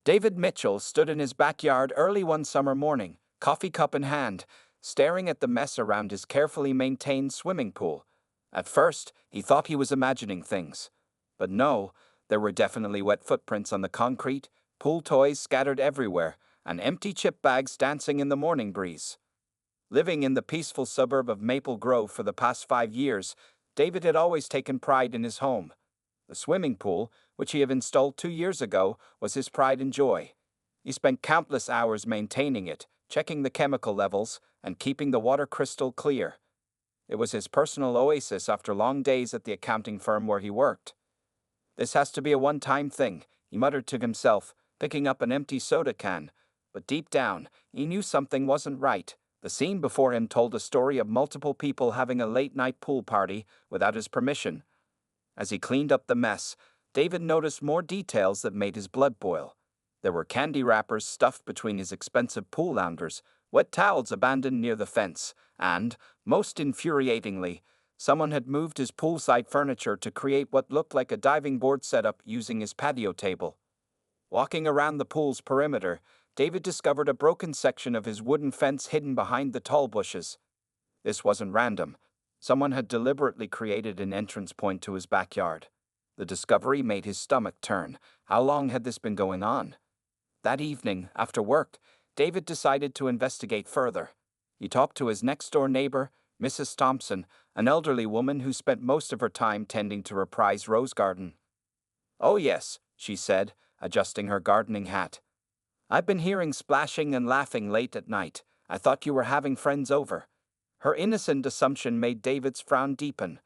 David Mitchell stood in his backyard early one summer morning, coffee cup in hand, staring at the mess around his carefully maintained swimming pool. At first, he thought he was imagining things. But no, there were definitely wet footprints on the concrete, pool toys scattered everywhere, and empty chip bags dancing in the morning breeze. Living in the peaceful suburb of Maple Grove for the past 5 years, David had always taken pride in his home. The swimming pool, which he had installed 2 years ago, was his pride and joy. He spent countless hours maintaining it, checking the chemical levels, and keeping the water crystal clear. It was his personal oasis after long days at the accounting firm where he worked. "This has to be a one-time thing," he muttered to himself, picking up an empty soda can. But deep down, he knew something wasn't right. The scene before him told a story of multiple people having a late-night pool party without his permission. As he cleaned up the mess, David noticed more details that made his blood boil. There were candy wrappers stuffed between his expensive pool loungers, wet towels abandoned near the fence, and, most infuriatingly, someone had moved his poolside furniture to create what looked like a diving board setup using his patio table. Walking around the pool's perimeter, David discovered a broken section of his wooden fence hidden behind the tall bushes. This wasn't random. Someone had deliberately created an entrance point to his backyard. The discovery made his stomach turn. How long had this been going on? That evening, after work, David decided to investigate further. He talked to his next-door neighbor, Mrs. Thompson, an elderly woman who spent most of her time tending to her prized rose garden. "Oh yes," she said, adjusting her gardening hat. "I've been hearing splashing and laughing late at night. I thought you were having friends over." Her innocent assumption made David's frown deepen.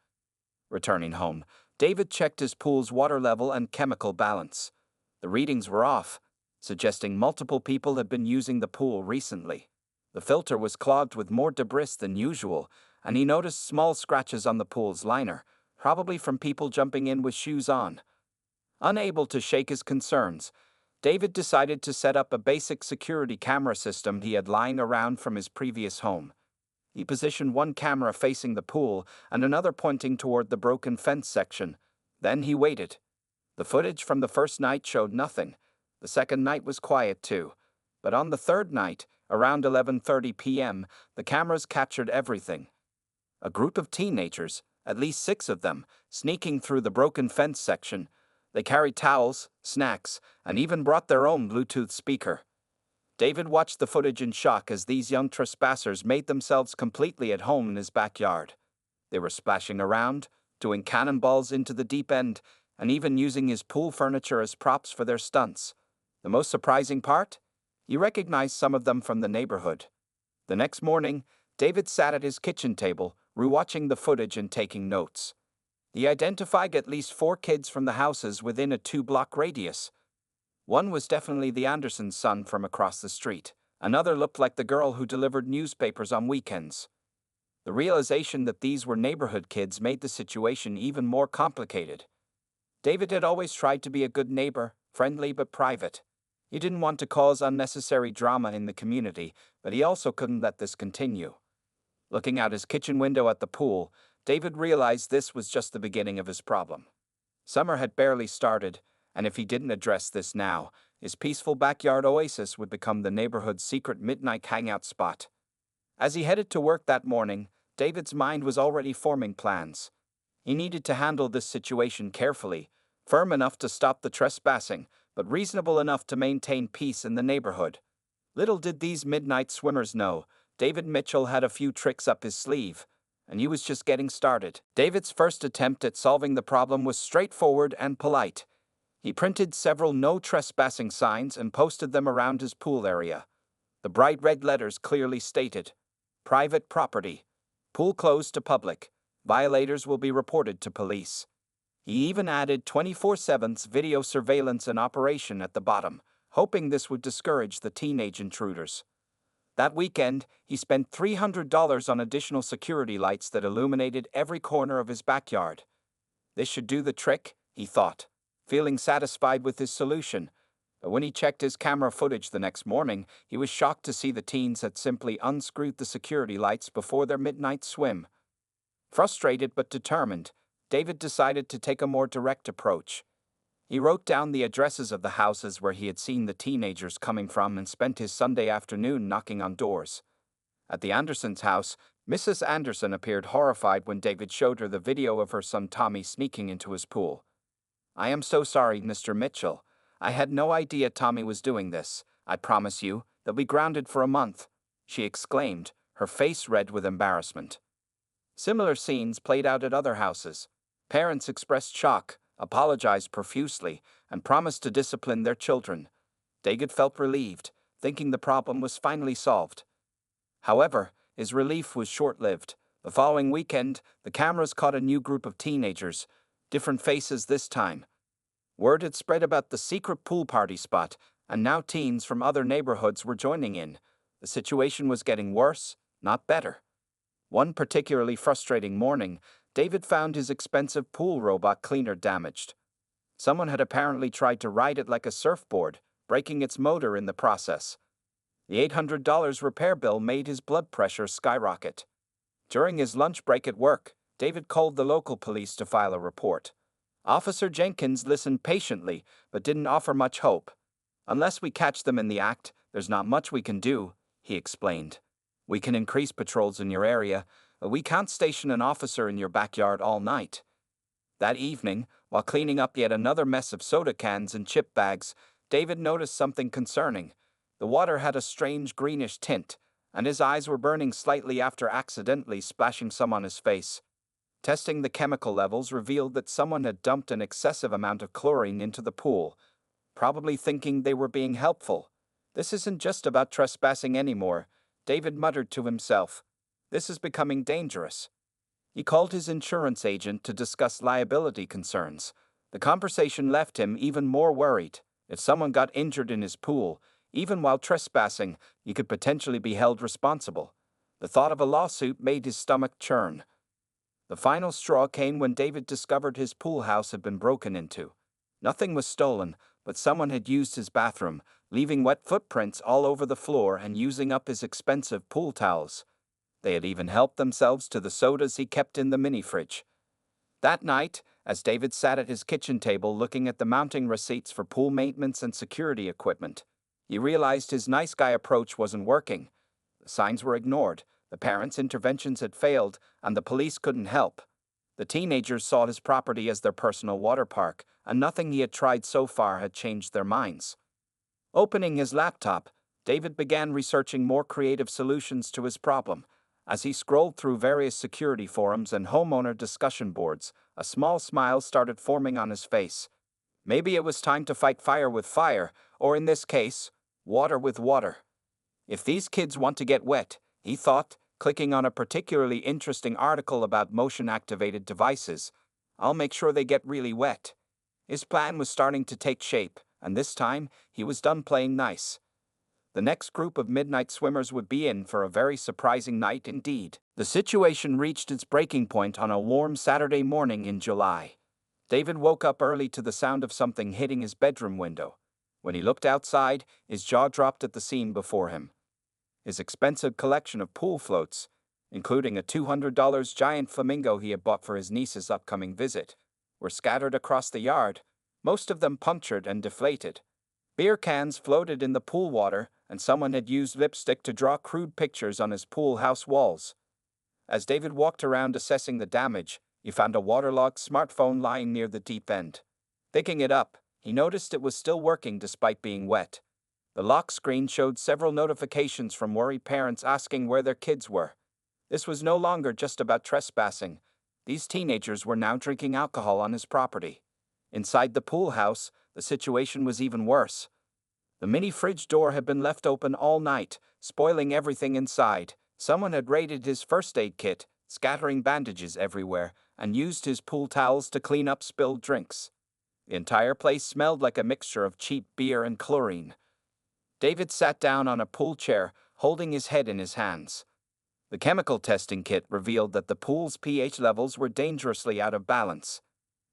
Returning home, David checked his pool's water level and chemical balance. The readings were off, suggesting multiple people had been using the pool recently. The filter was clogged with more debris than usual, and he noticed small scratches on the pool's liner, probably from people jumping in with shoes on. Unable to shake his concerns, David decided to set up a basic security camera system he had lying around from his previous home. He positioned one camera facing the pool and another pointing toward the broken fence section. Then he waited. The footage from the first night showed nothing. The second night was quiet too. But on the third night, around 11:30 p.m., the cameras captured everything. A group of teenagers, at least 6 of them, sneaking through the broken fence section. They carried towels, snacks, and even brought their own Bluetooth speaker. David watched the footage in shock as these young trespassers made themselves completely at home in his backyard. They were splashing around, doing cannonballs into the deep end, and even using his pool furniture as props for their stunts. The most surprising part? He recognized some of them from the neighborhood. The next morning, David sat at his kitchen table, rewatching the footage and taking notes. He identified at least 4 kids from the houses within a 2-block radius. One was definitely the Andersons' son from across the street. Another looked like the girl who delivered newspapers on weekends. The realization that these were neighborhood kids made the situation even more complicated. David had always tried to be a good neighbor, friendly but private. He didn't want to cause unnecessary drama in the community, but he also couldn't let this continue. Looking out his kitchen window at the pool, David realized this was just the beginning of his problem. Summer had barely started, and if he didn't address this now, his peaceful backyard oasis would become the neighborhood's secret midnight hangout spot. As he headed to work that morning, David's mind was already forming plans. He needed to handle this situation carefully, firm enough to stop the trespassing, but reasonable enough to maintain peace in the neighborhood. Little did these midnight swimmers know, David Mitchell had a few tricks up his sleeve, and he was just getting started. David's first attempt at solving the problem was straightforward and polite. He printed several no trespassing signs and posted them around his pool area. The bright red letters clearly stated, "Private property. Pool closed to public. Violators will be reported to police." He even added 24/7 video surveillance in operation at the bottom, hoping this would discourage the teenage intruders. That weekend, he spent $300 on additional security lights that illuminated every corner of his backyard. This should do the trick, he thought, feeling satisfied with his solution. But when he checked his camera footage the next morning, he was shocked to see the teens had simply unscrewed the security lights before their midnight swim. Frustrated but determined, David decided to take a more direct approach. He wrote down the addresses of the houses where he had seen the teenagers coming from and spent his Sunday afternoon knocking on doors. At the Andersons' house, Mrs. Anderson appeared horrified when David showed her the video of her son Tommy sneaking into his pool. "I am so sorry, Mr. Mitchell. I had no idea Tommy was doing this. I promise you, they'll be grounded for a month," she exclaimed, her face red with embarrassment. Similar scenes played out at other houses. Parents expressed shock, apologized profusely, and promised to discipline their children. David felt relieved, thinking the problem was finally solved. However, his relief was short-lived. The following weekend, the cameras caught a new group of teenagers, different faces this time. Word had spread about the secret pool party spot, and now teens from other neighborhoods were joining in. The situation was getting worse, not better. One particularly frustrating morning, David found his expensive pool robot cleaner damaged. Someone had apparently tried to ride it like a surfboard, breaking its motor in the process. The $800 repair bill made his blood pressure skyrocket. During his lunch break at work, David called the local police to file a report. Officer Jenkins listened patiently, but didn't offer much hope. "Unless we catch them in the act, there's not much we can do," he explained. "We can increase patrols in your area, but we can't station an officer in your backyard all night." That evening, while cleaning up yet another mess of soda cans and chip bags, David noticed something concerning. The water had a strange greenish tint, and his eyes were burning slightly after accidentally splashing some on his face. Testing the chemical levels revealed that someone had dumped an excessive amount of chlorine into the pool, probably thinking they were being helpful. "This isn't just about trespassing anymore," David muttered to himself. "This is becoming dangerous." He called his insurance agent to discuss liability concerns. The conversation left him even more worried. If someone got injured in his pool, even while trespassing, he could potentially be held responsible. The thought of a lawsuit made his stomach churn. The final straw came when David discovered his pool house had been broken into. Nothing was stolen, but someone had used his bathroom, leaving wet footprints all over the floor and using up his expensive pool towels. They had even helped themselves to the sodas he kept in the mini-fridge. That night, as David sat at his kitchen table looking at the mounting receipts for pool maintenance and security equipment, he realized his nice guy approach wasn't working. The signs were ignored, the parents' interventions had failed, and the police couldn't help. The teenagers saw his property as their personal water park, and nothing he had tried so far had changed their minds. Opening his laptop, David began researching more creative solutions to his problem. As he scrolled through various security forums and homeowner discussion boards, a small smile started forming on his face. Maybe it was time to fight fire with fire, or in this case, water with water. If these kids want to get wet, he thought, clicking on a particularly interesting article about motion-activated devices, "I'll make sure they get really wet." His plan was starting to take shape, and this time, he was done playing nice. The next group of midnight swimmers would be in for a very surprising night indeed. The situation reached its breaking point on a warm Saturday morning in July. David woke up early to the sound of something hitting his bedroom window. When he looked outside, his jaw dropped at the scene before him. His expensive collection of pool floats, including a $200 giant flamingo he had bought for his niece's upcoming visit, were scattered across the yard, most of them punctured and deflated. Beer cans floated in the pool water, and someone had used lipstick to draw crude pictures on his pool house walls. As David walked around assessing the damage, he found a waterlogged smartphone lying near the deep end. Picking it up, he noticed it was still working despite being wet. The lock screen showed several notifications from worried parents asking where their kids were. This was no longer just about trespassing. These teenagers were now drinking alcohol on his property. Inside the pool house, the situation was even worse. The mini-fridge door had been left open all night, spoiling everything inside. Someone had raided his first aid kit, scattering bandages everywhere, and used his pool towels to clean up spilled drinks. The entire place smelled like a mixture of cheap beer and chlorine. David sat down on a pool chair, holding his head in his hands. The chemical testing kit revealed that the pool's pH levels were dangerously out of balance.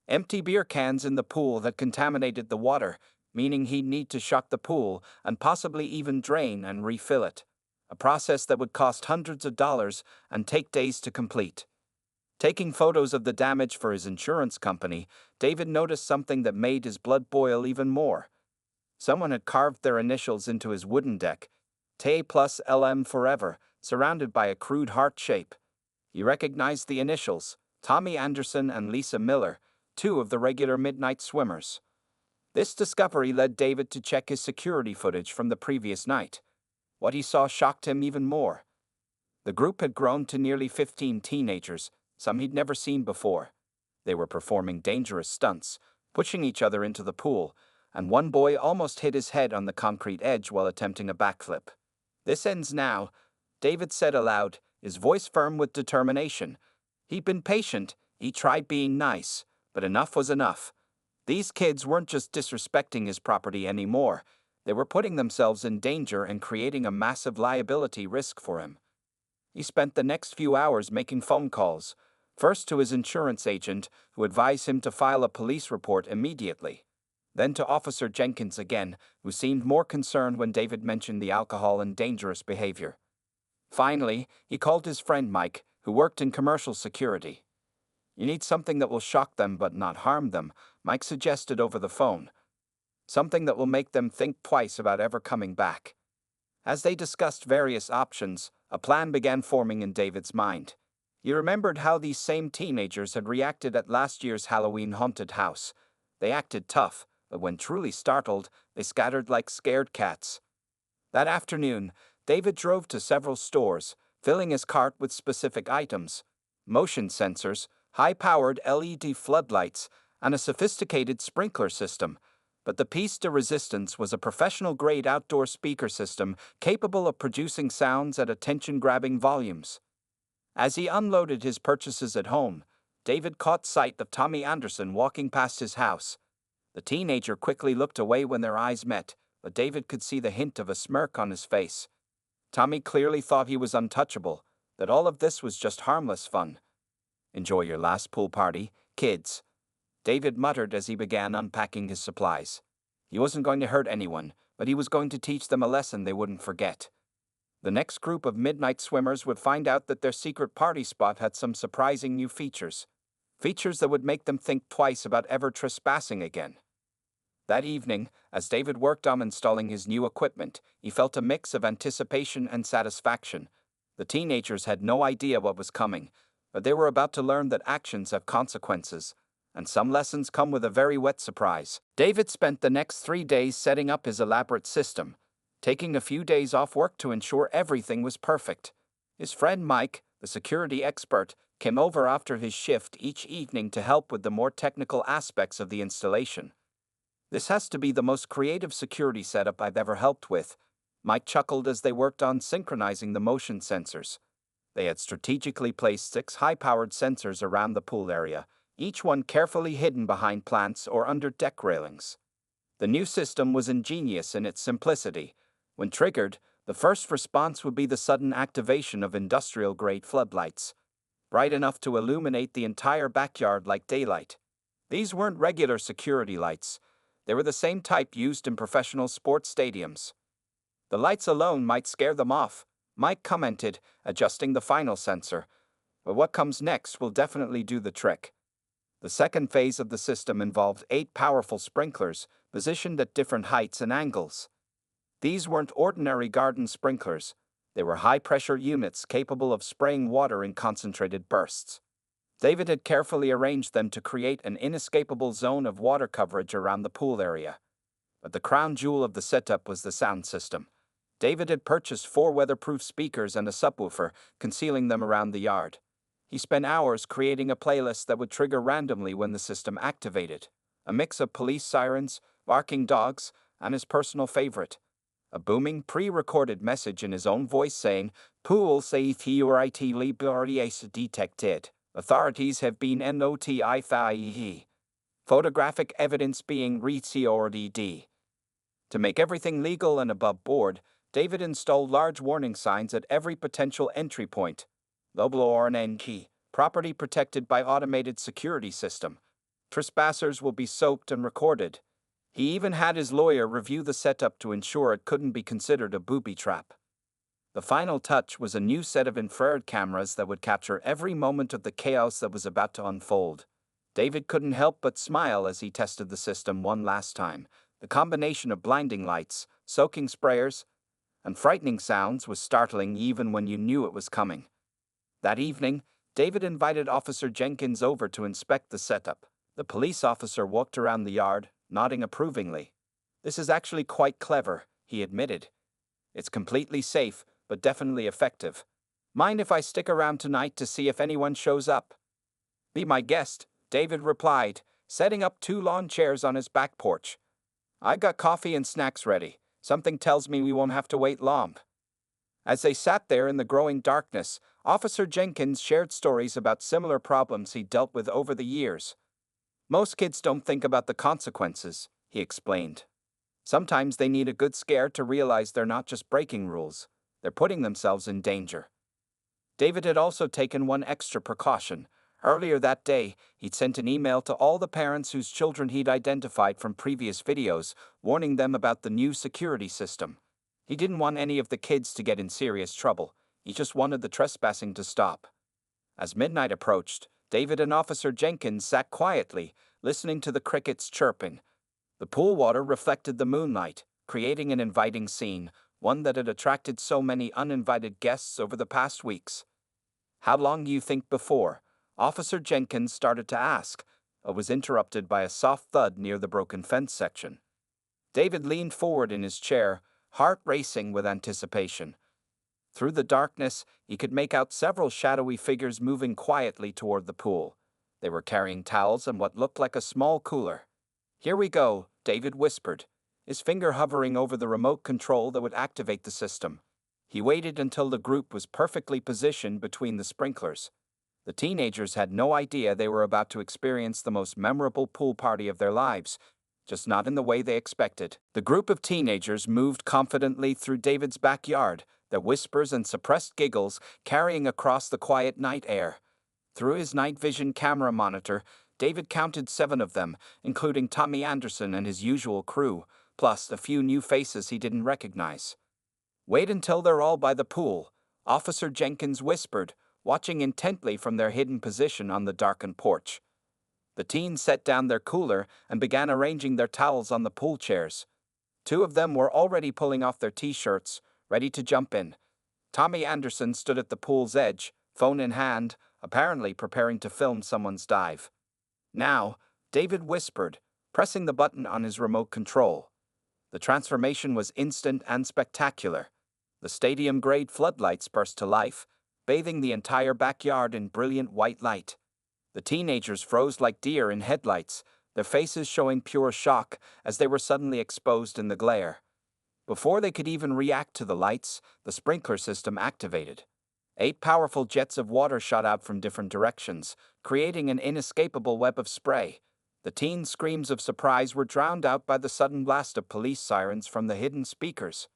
Empty beer cans in the pool had contaminated the water, meaning he'd need to shock the pool and possibly even drain and refill it, a process that would cost hundreds of dollars and take days to complete. Taking photos of the damage for his insurance company, David noticed something that made his blood boil even more. Someone had carved their initials into his wooden deck, T plus LM forever, surrounded by a crude heart shape. He recognized the initials, Tommy Anderson and Lisa Miller, two of the regular midnight swimmers. This discovery led David to check his security footage from the previous night. What he saw shocked him even more. The group had grown to nearly 15 teenagers, some he'd never seen before. They were performing dangerous stunts, pushing each other into the pool, and one boy almost hit his head on the concrete edge while attempting a backflip. "This ends now," David said aloud, his voice firm with determination. He'd been patient, he tried being nice, but enough was enough. These kids weren't just disrespecting his property anymore, they were putting themselves in danger and creating a massive liability risk for him. He spent the next few hours making phone calls, first to his insurance agent, who advised him to file a police report immediately. Then to Officer Jenkins again, who seemed more concerned when David mentioned the alcohol and dangerous behavior. Finally, he called his friend Mike, who worked in commercial security. "You need something that will shock them but not harm them," Mike suggested over the phone. "Something that will make them think twice about ever coming back." As they discussed various options, a plan began forming in David's mind. He remembered how these same teenagers had reacted at last year's Halloween haunted house. They acted tough, but when truly startled, they scattered like scared cats. That afternoon, David drove to several stores, filling his cart with specific items: motion sensors, high-powered LED floodlights, and a sophisticated sprinkler system. But the piece de resistance was a professional-grade outdoor speaker system capable of producing sounds at attention-grabbing volumes. As he unloaded his purchases at home, David caught sight of Tommy Anderson walking past his house. The teenager quickly looked away when their eyes met, but David could see the hint of a smirk on his face. Tommy clearly thought he was untouchable, that all of this was just harmless fun. "Enjoy your last pool party, kids," David muttered as he began unpacking his supplies. He wasn't going to hurt anyone, but he was going to teach them a lesson they wouldn't forget. The next group of midnight swimmers would find out that their secret party spot had some surprising new features. Features that would make them think twice about ever trespassing again. That evening, as David worked on installing his new equipment, he felt a mix of anticipation and satisfaction. The teenagers had no idea what was coming, but they were about to learn that actions have consequences, and some lessons come with a very wet surprise. David spent the next 3 days setting up his elaborate system, taking a few days off work to ensure everything was perfect. His friend Mike, the security expert, came over after his shift each evening to help with the more technical aspects of the installation. "This has to be the most creative security setup I've ever helped with," Mike chuckled as they worked on synchronizing the motion sensors. They had strategically placed 6 high-powered sensors around the pool area, each one carefully hidden behind plants or under deck railings. The new system was ingenious in its simplicity. When triggered, the first response would be the sudden activation of industrial-grade floodlights, bright enough to illuminate the entire backyard like daylight. These weren't regular security lights. They were the same type used in professional sports stadiums. "The lights alone might scare them off," Mike commented, adjusting the final sensor. "But what comes next will definitely do the trick." The second phase of the system involved 8 powerful sprinklers, positioned at different heights and angles. These weren't ordinary garden sprinklers. They were high-pressure units capable of spraying water in concentrated bursts. David had carefully arranged them to create an inescapable zone of water coverage around the pool area. But the crown jewel of the setup was the sound system. David had purchased 4 weatherproof speakers and a subwoofer, concealing them around the yard. He spent hours creating a playlist that would trigger randomly when the system activated. A mix of police sirens, barking dogs, and his personal favorite: a booming, pre-recorded message in his own voice saying, "Pool safety detected. Authorities have been notified. Photographic evidence being recorded." To make everything legal and above board, David installed large warning signs at every potential entry point. "Key, property protected by automated security system. Trespassers will be soaped and recorded." He even had his lawyer review the setup to ensure it couldn't be considered a booby trap. The final touch was a new set of infrared cameras that would capture every moment of the chaos that was about to unfold. David couldn't help but smile as he tested the system one last time. The combination of blinding lights, soaking sprayers, and frightening sounds was startling even when you knew it was coming. That evening, David invited Officer Jenkins over to inspect the setup. The police officer walked around the yard, nodding approvingly. "This is actually quite clever," he admitted. "It's completely safe, but definitely effective. Mind if I stick around tonight to see if anyone shows up?" "Be my guest," David replied, setting up 2 lawn chairs on his back porch. "I got coffee and snacks ready. Something tells me we won't have to wait long." As they sat there in the growing darkness, Officer Jenkins shared stories about similar problems he dealt with over the years. "Most kids don't think about the consequences," he explained. "Sometimes they need a good scare to realize they're not just breaking rules, they're putting themselves in danger." David had also taken one extra precaution. Earlier that day, he'd sent an email to all the parents whose children he'd identified from previous videos, warning them about the new security system. He didn't want any of the kids to get in serious trouble. He just wanted the trespassing to stop. As midnight approached, David and Officer Jenkins sat quietly, listening to the crickets chirping. The pool water reflected the moonlight, creating an inviting scene, one that had attracted so many uninvited guests over the past weeks. "How long do you think before?" Officer Jenkins started to ask, but was interrupted by a soft thud near the broken fence section. David leaned forward in his chair, heart racing with anticipation. Through the darkness, he could make out several shadowy figures moving quietly toward the pool. They were carrying towels and what looked like a small cooler. "Here we go," David whispered, his finger hovering over the remote control that would activate the system. He waited until the group was perfectly positioned between the sprinklers. The teenagers had no idea they were about to experience the most memorable pool party of their lives, just not in the way they expected. The group of teenagers moved confidently through David's backyard, their whispers and suppressed giggles carrying across the quiet night air. Through his night vision camera monitor, David counted 7 of them, including Tommy Anderson and his usual crew, plus a few new faces he didn't recognize. "Wait until they're all by the pool," Officer Jenkins whispered, watching intently from their hidden position on the darkened porch. The teens set down their cooler and began arranging their towels on the pool chairs. 2 of them were already pulling off their t-shirts, ready to jump in. Tommy Anderson stood at the pool's edge, phone in hand, apparently preparing to film someone's dive. "Now," David whispered, pressing the button on his remote control. The transformation was instant and spectacular. The stadium-grade floodlights burst to life, bathing the entire backyard in brilliant white light. The teenagers froze like deer in headlights, their faces showing pure shock as they were suddenly exposed in the glare. Before they could even react to the lights, the sprinkler system activated. 8 powerful jets of water shot out from different directions, creating an inescapable web of spray. The teens' screams of surprise were drowned out by the sudden blast of police sirens from the hidden speakers.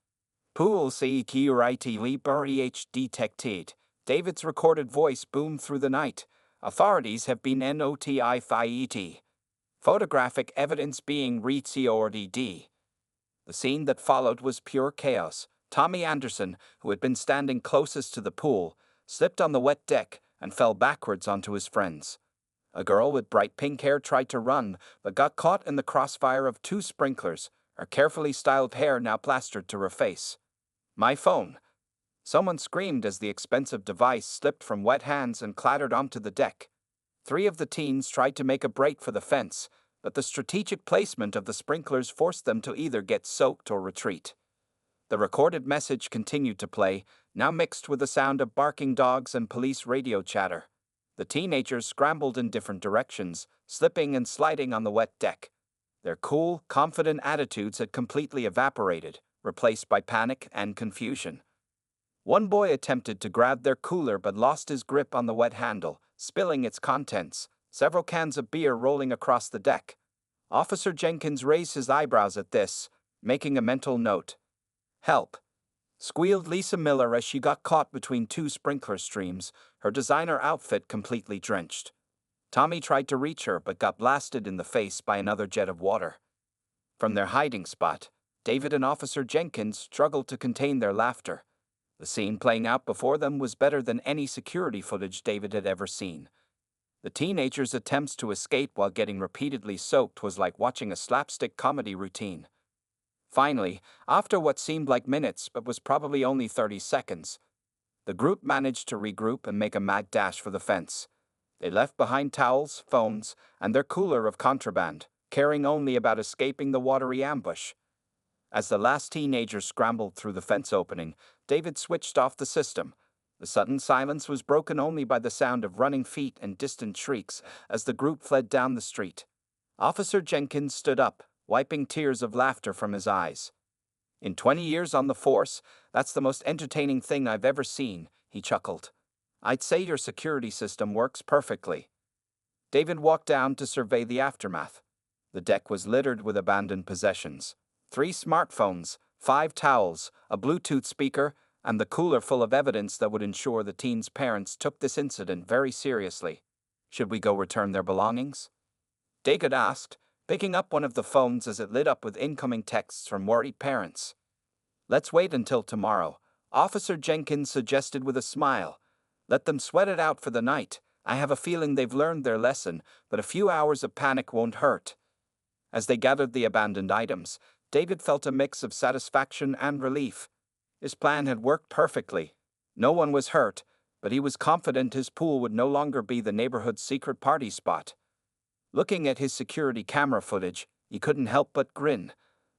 "Pool security breach detected." David's recorded voice boomed through the night. "Authorities have been notified. Photographic evidence being retrieved." The scene that followed was pure chaos. Tommy Anderson, who had been standing closest to the pool, slipped on the wet deck and fell backwards onto his friends. A girl with bright pink hair tried to run, but got caught in the crossfire of 2 sprinklers, her carefully styled hair now plastered to her face. "My phone!" Someone screamed as the expensive device slipped from wet hands and clattered onto the deck. 3 of the teens tried to make a break for the fence, but the strategic placement of the sprinklers forced them to either get soaked or retreat. The recorded message continued to play, now mixed with the sound of barking dogs and police radio chatter. The teenagers scrambled in different directions, slipping and sliding on the wet deck. Their cool, confident attitudes had completely evaporated, replaced by panic and confusion. One boy attempted to grab their cooler but lost his grip on the wet handle, spilling its contents, several cans of beer rolling across the deck. Officer Jenkins raised his eyebrows at this, making a mental note. "Help!" squealed Lisa Miller as she got caught between 2 sprinkler streams, her designer outfit completely drenched. Tommy tried to reach her but got blasted in the face by another jet of water. From their hiding spot, David and Officer Jenkins struggled to contain their laughter. The scene playing out before them was better than any security footage David had ever seen. The teenagers' attempts to escape while getting repeatedly soaked was like watching a slapstick comedy routine. Finally, after what seemed like minutes but was probably only 30 seconds, the group managed to regroup and make a mad dash for the fence. They left behind towels, phones, and their cooler of contraband, caring only about escaping the watery ambush. As the last teenager scrambled through the fence opening, David switched off the system. The sudden silence was broken only by the sound of running feet and distant shrieks as the group fled down the street. Officer Jenkins stood up, wiping tears of laughter from his eyes. "In 20 years on the force, that's the most entertaining thing I've ever seen," he chuckled. "I'd say your security system works perfectly." David walked down to survey the aftermath. The deck was littered with abandoned possessions. 3 smartphones, 5 towels, a Bluetooth speaker, and the cooler full of evidence that would ensure the teens' parents took this incident very seriously. "Should we go return their belongings?" David asked, picking up one of the phones as it lit up with incoming texts from worried parents. "Let's wait until tomorrow," Officer Jenkins suggested with a smile. "Let them sweat it out for the night. I have a feeling they've learned their lesson, but a few hours of panic won't hurt." As they gathered the abandoned items, David felt a mix of satisfaction and relief. His plan had worked perfectly. No one was hurt, but he was confident his pool would no longer be the neighborhood's secret party spot. Looking at his security camera footage, he couldn't help but grin.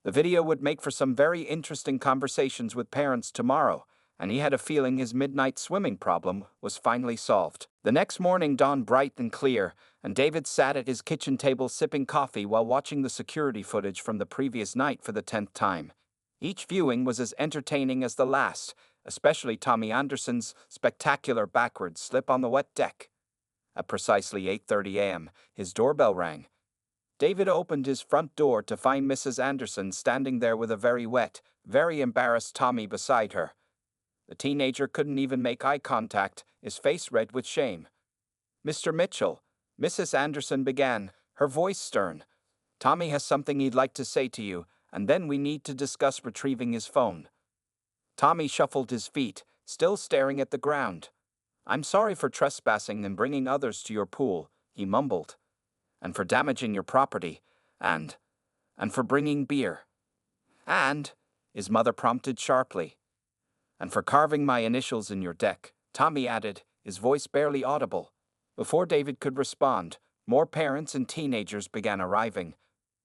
The video would make for some very interesting conversations with parents tomorrow, and he had a feeling his midnight swimming problem was finally solved. The next morning dawned bright and clear, and David sat at his kitchen table sipping coffee while watching the security footage from the previous night for the 10th time. Each viewing was as entertaining as the last, especially Tommy Anderson's spectacular backward slip on the wet deck. At precisely 8:30 a.m., his doorbell rang. David opened his front door to find Mrs. Anderson standing there with a very wet, very embarrassed Tommy beside her. The teenager couldn't even make eye contact, his face red with shame. "Mr. Mitchell," Mrs. Anderson began, her voice stern. "Tommy has something he'd like to say to you, and then we need to discuss retrieving his phone." Tommy shuffled his feet, still staring at the ground. "I'm sorry for trespassing and bringing others to your pool," he mumbled. "And for damaging your property, and for bringing beer." "And," his mother prompted sharply. "And for carving my initials in your deck," Tommy added, his voice barely audible. Before David could respond, more parents and teenagers began arriving.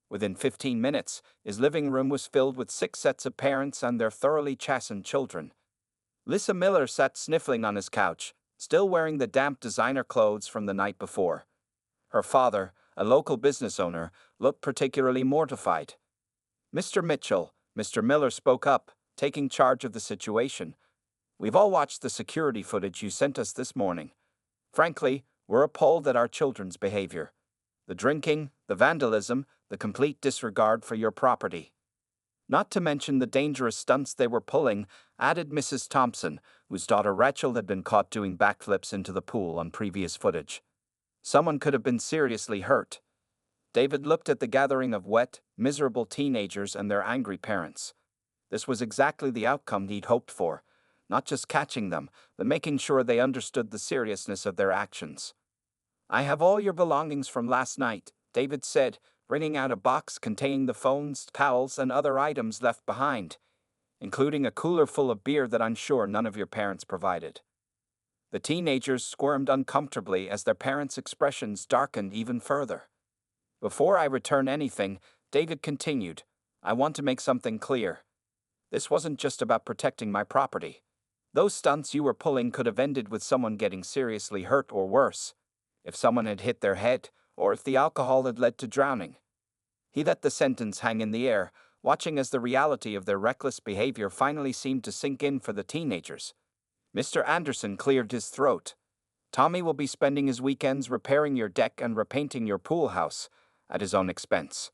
Within 15 minutes, his living room was filled with 6 sets of parents and their thoroughly chastened children. Lisa Miller sat sniffling on his couch, still wearing the damp designer clothes from the night before. Her father, a local business owner, looked particularly mortified. "Mr. Mitchell," Mr. Miller spoke up, taking charge of the situation. "We've all watched the security footage you sent us this morning. Frankly, we're appalled at our children's behavior. The drinking, the vandalism, the complete disregard for your property. Not to mention the dangerous stunts they were pulling," added Mrs. Thompson, whose daughter Rachel had been caught doing backflips into the pool on previous footage. Someone could have been seriously hurt. David looked at the gathering of wet, miserable teenagers and their angry parents. This was exactly the outcome he'd hoped for, not just catching them, but making sure they understood the seriousness of their actions. "I have all your belongings from last night," David said, bringing out a box containing the phones, towels, and other items left behind, including a cooler full of beer that I'm sure none of your parents provided. The teenagers squirmed uncomfortably as their parents' expressions darkened even further. "Before I return anything," David continued, "I want to make something clear. This wasn't just about protecting my property. Those stunts you were pulling could have ended with someone getting seriously hurt or worse, if someone had hit their head, or if the alcohol had led to drowning." He let the sentence hang in the air, watching as the reality of their reckless behavior finally seemed to sink in for the teenagers. Mr. Anderson cleared his throat. "Tommy will be spending his weekends repairing your deck and repainting your pool house, at his own expense."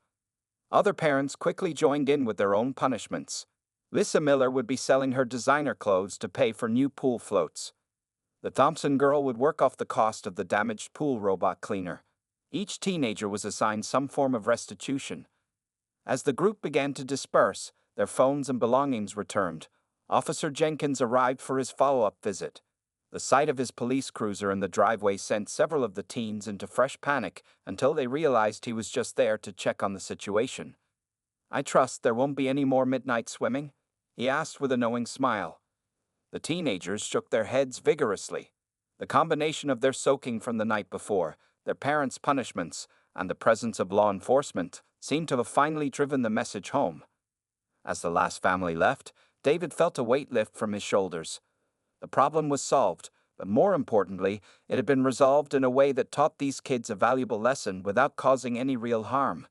Other parents quickly joined in with their own punishments. Lisa Miller would be selling her designer clothes to pay for new pool floats. The Thompson girl would work off the cost of the damaged pool robot cleaner. Each teenager was assigned some form of restitution. As the group began to disperse, their phones and belongings returned, Officer Jenkins arrived for his follow-up visit. The sight of his police cruiser in the driveway sent several of the teens into fresh panic until they realized he was just there to check on the situation. "I trust there won't be any more midnight swimming?" he asked with a knowing smile. The teenagers shook their heads vigorously. The combination of their soaking from the night before, their parents' punishments, and the presence of law enforcement seemed to have finally driven the message home. As the last family left, David felt a weight lift from his shoulders. The problem was solved, but more importantly, it had been resolved in a way that taught these kids a valuable lesson without causing any real harm.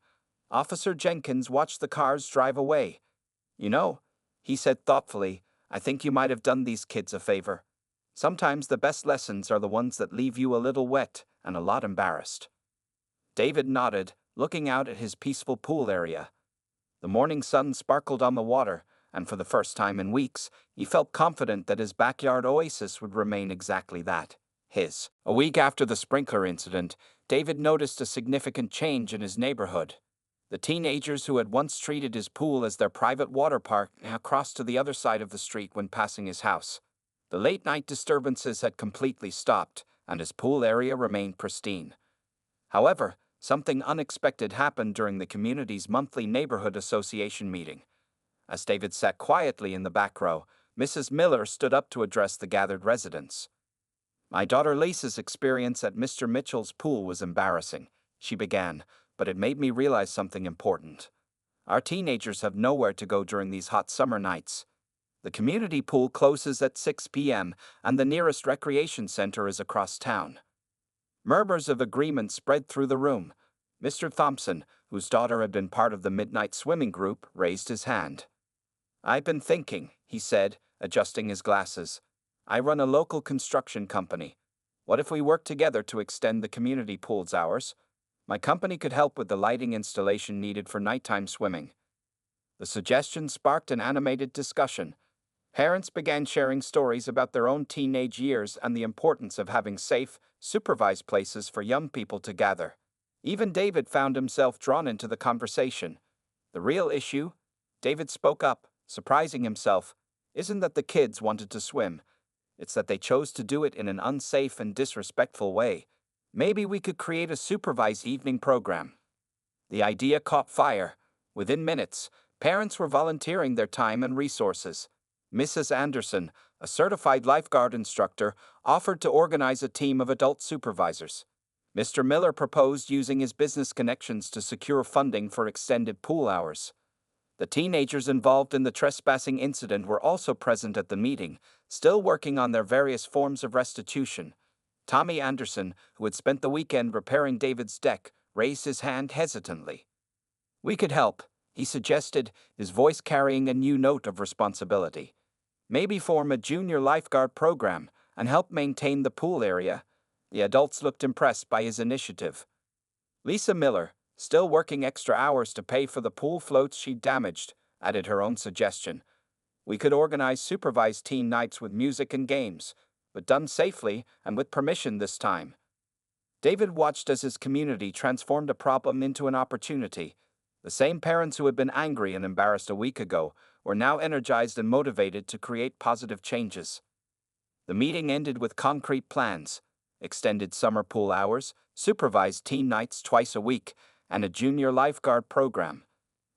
Officer Jenkins watched the cars drive away. "You know," he said thoughtfully, "I think you might have done these kids a favor. Sometimes the best lessons are the ones that leave you a little wet and a lot embarrassed." David nodded, looking out at his peaceful pool area. The morning sun sparkled on the water, and for the first time in weeks, he felt confident that his backyard oasis would remain exactly that, his. A week after the sprinkler incident, David noticed a significant change in his neighborhood. The teenagers who had once treated his pool as their private water park now crossed to the other side of the street when passing his house. The late-night disturbances had completely stopped, and his pool area remained pristine. However, something unexpected happened during the community's monthly neighborhood association meeting. As David sat quietly in the back row, Mrs. Miller stood up to address the gathered residents. "My daughter Lisa's experience at Mr. Mitchell's pool was embarrassing," she began, "but it made me realize something important. Our teenagers have nowhere to go during these hot summer nights. The community pool closes at 6 p.m., and the nearest recreation center is across town." Murmurs of agreement spread through the room. Mr. Thompson, whose daughter had been part of the midnight swimming group, raised his hand. "I've been thinking," he said, adjusting his glasses. "I run a local construction company. What if we work together to extend the community pool's hours? My company could help with the lighting installation needed for nighttime swimming." The suggestion sparked an animated discussion. Parents began sharing stories about their own teenage years and the importance of having safe, supervised places for young people to gather. Even David found himself drawn into the conversation. "The real issue," David spoke up, surprising himself, "isn't that the kids wanted to swim. It's that they chose to do it in an unsafe and disrespectful way. Maybe we could create a supervised evening program." The idea caught fire. Within minutes, parents were volunteering their time and resources. Mrs. Anderson, a certified lifeguard instructor, offered to organize a team of adult supervisors. Mr. Miller proposed using his business connections to secure funding for extended pool hours. The teenagers involved in the trespassing incident were also present at the meeting, still working on their various forms of restitution. Tommy Anderson, who had spent the weekend repairing David's deck, raised his hand hesitantly. "We could help," he suggested, his voice carrying a new note of responsibility. "Maybe form a junior lifeguard program and help maintain the pool area." The adults looked impressed by his initiative. Lisa Miller, still working extra hours to pay for the pool floats she'd damaged, added her own suggestion. "We could organize supervised teen nights with music and games, but done safely and with permission this time." David watched as his community transformed a problem into an opportunity. The same parents who had been angry and embarrassed a week ago were now energized and motivated to create positive changes. The meeting ended with concrete plans: extended summer pool hours, supervised teen nights twice a week, and a junior lifeguard program.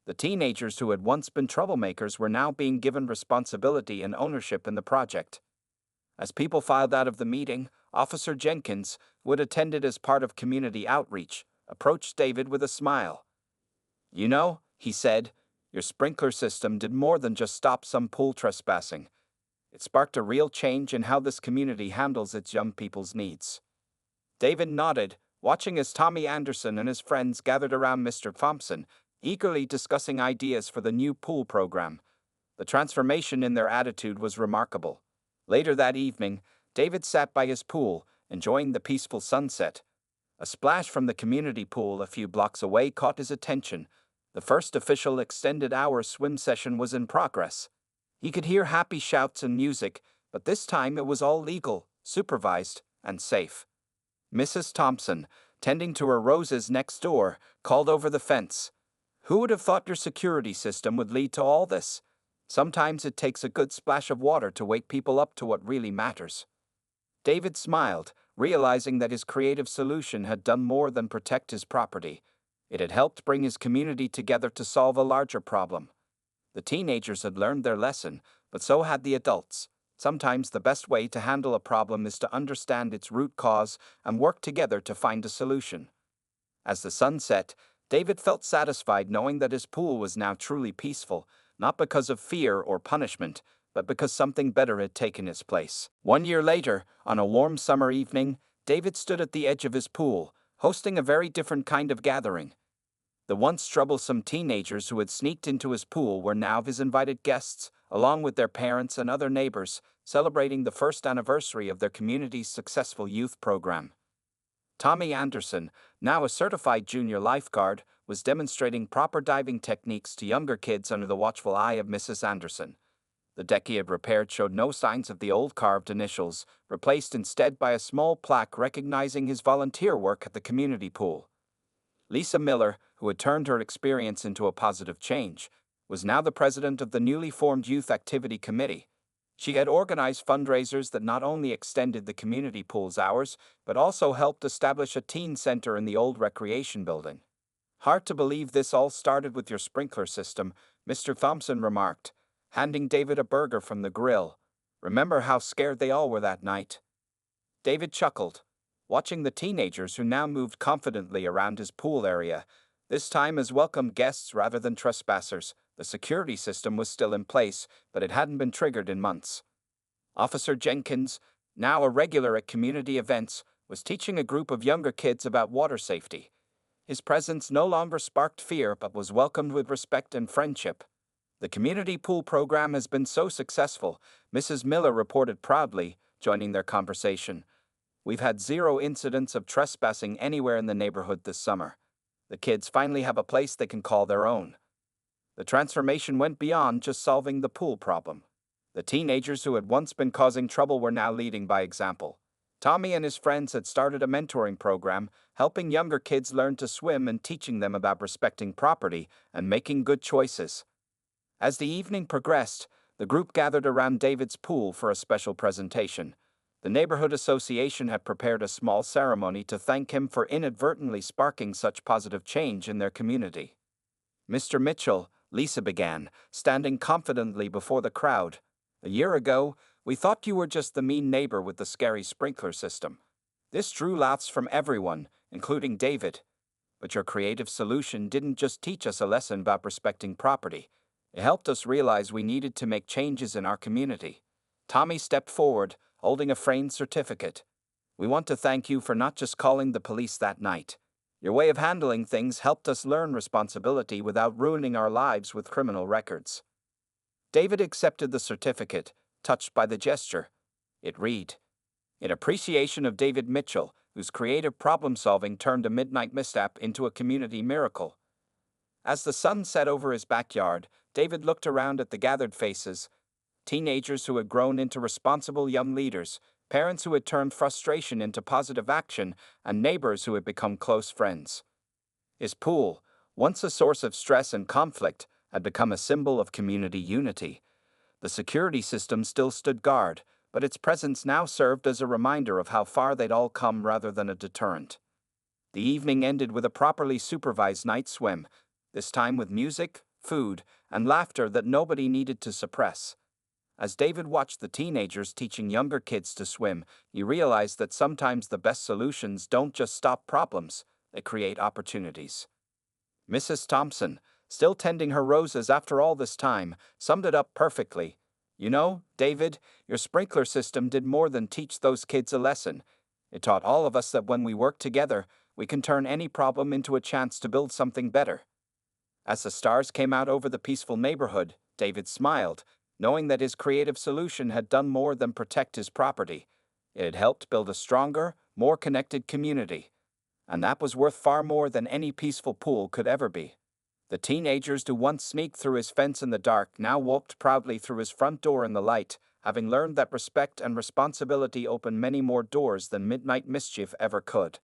The teenagers who had once been troublemakers were now being given responsibility and ownership in the project. As people filed out of the meeting, Officer Jenkins, who had attended as part of community outreach, approached David with a smile. "You know," he said, "your sprinkler system did more than just stop some pool trespassing. It sparked a real change in how this community handles its young people's needs." David nodded, watching as Tommy Anderson and his friends gathered around Mr. Thompson, eagerly discussing ideas for the new pool program. The transformation in their attitude was remarkable. Later that evening, David sat by his pool, enjoying the peaceful sunset. A splash from the community pool a few blocks away caught his attention. The first official extended hour swim session was in progress. He could hear happy shouts and music, but this time it was all legal, supervised, and safe. Mrs. Thompson, tending to her roses next door, called over the fence. "Who would have thought your security system would lead to all this?" Sometimes it takes a good splash of water to wake people up to what really matters. David smiled, realizing that his creative solution had done more than protect his property. It had helped bring his community together to solve a larger problem. The teenagers had learned their lesson, but so had the adults. Sometimes the best way to handle a problem is to understand its root cause and work together to find a solution. As the sun set, David felt satisfied knowing that his pool was now truly peaceful, not because of fear or punishment, but because something better had taken its place. 1 year later, on a warm summer evening, David stood at the edge of his pool, hosting a very different kind of gathering. The once troublesome teenagers who had sneaked into his pool were now his invited guests, along with their parents and other neighbors, celebrating the first anniversary of their community's successful youth program. Tommy Anderson, now a certified junior lifeguard, was demonstrating proper diving techniques to younger kids under the watchful eye of Mrs. Anderson. The deck he had repaired showed no signs of the old carved initials, replaced instead by a small plaque recognizing his volunteer work at the community pool. Lisa Miller, who had turned her experience into a positive change, was now the president of the newly formed Youth Activity Committee. She had organized fundraisers that not only extended the community pool's hours, but also helped establish a teen center in the old recreation building. "Hard to believe this all started with your sprinkler system," Mr. Thompson remarked, handing David a burger from the grill. "Remember how scared they all were that night?" David chuckled, watching the teenagers who now moved confidently around his pool area, this time as welcome guests rather than trespassers. The security system was still in place, but it hadn't been triggered in months. Officer Jenkins, now a regular at community events, was teaching a group of younger kids about water safety. His presence no longer sparked fear but was welcomed with respect and friendship. "The community pool program has been so successful," Mrs. Miller reported proudly, joining their conversation. "We've had 0 incidents of trespassing anywhere in the neighborhood this summer. The kids finally have a place they can call their own." The transformation went beyond just solving the pool problem. The teenagers who had once been causing trouble were now leading by example. Tommy and his friends had started a mentoring program, helping younger kids learn to swim and teaching them about respecting property and making good choices. As the evening progressed, the group gathered around David's pool for a special presentation. The neighborhood association had prepared a small ceremony to thank him for inadvertently sparking such positive change in their community. "Mr. Mitchell," Lisa began, standing confidently before the crowd, "a year ago, we thought you were just the mean neighbor with the scary sprinkler system. This drew laughs from everyone, including David. But your creative solution didn't just teach us a lesson about respecting property. It helped us realize we needed to make changes in our community." Tommy stepped forward, holding a framed certificate. "We want to thank you for not just calling the police that night. Your way of handling things helped us learn responsibility without ruining our lives with criminal records." David accepted the certificate, touched by the gesture. It read, "In appreciation of David Mitchell, whose creative problem-solving turned a midnight mishap into a community miracle." As the sun set over his backyard, David looked around at the gathered faces, teenagers who had grown into responsible young leaders, parents who had turned frustration into positive action, and neighbors who had become close friends. His pool, once a source of stress and conflict, had become a symbol of community unity. The security system still stood guard, but its presence now served as a reminder of how far they'd all come rather than a deterrent. The evening ended with a properly supervised night swim, this time with music, food, and laughter that nobody needed to suppress. As David watched the teenagers teaching younger kids to swim, he realized that sometimes the best solutions don't just stop problems, they create opportunities. Mrs. Thompson, still tending her roses after all this time, summed it up perfectly. "You know, David, your sprinkler system did more than teach those kids a lesson. It taught all of us that when we work together, we can turn any problem into a chance to build something better." As the stars came out over the peaceful neighborhood, David smiled, knowing that his creative solution had done more than protect his property. It had helped build a stronger, more connected community. And that was worth far more than any peaceful pool could ever be. The teenagers who once sneaked through his fence in the dark now walked proudly through his front door in the light, having learned that respect and responsibility open many more doors than midnight mischief ever could.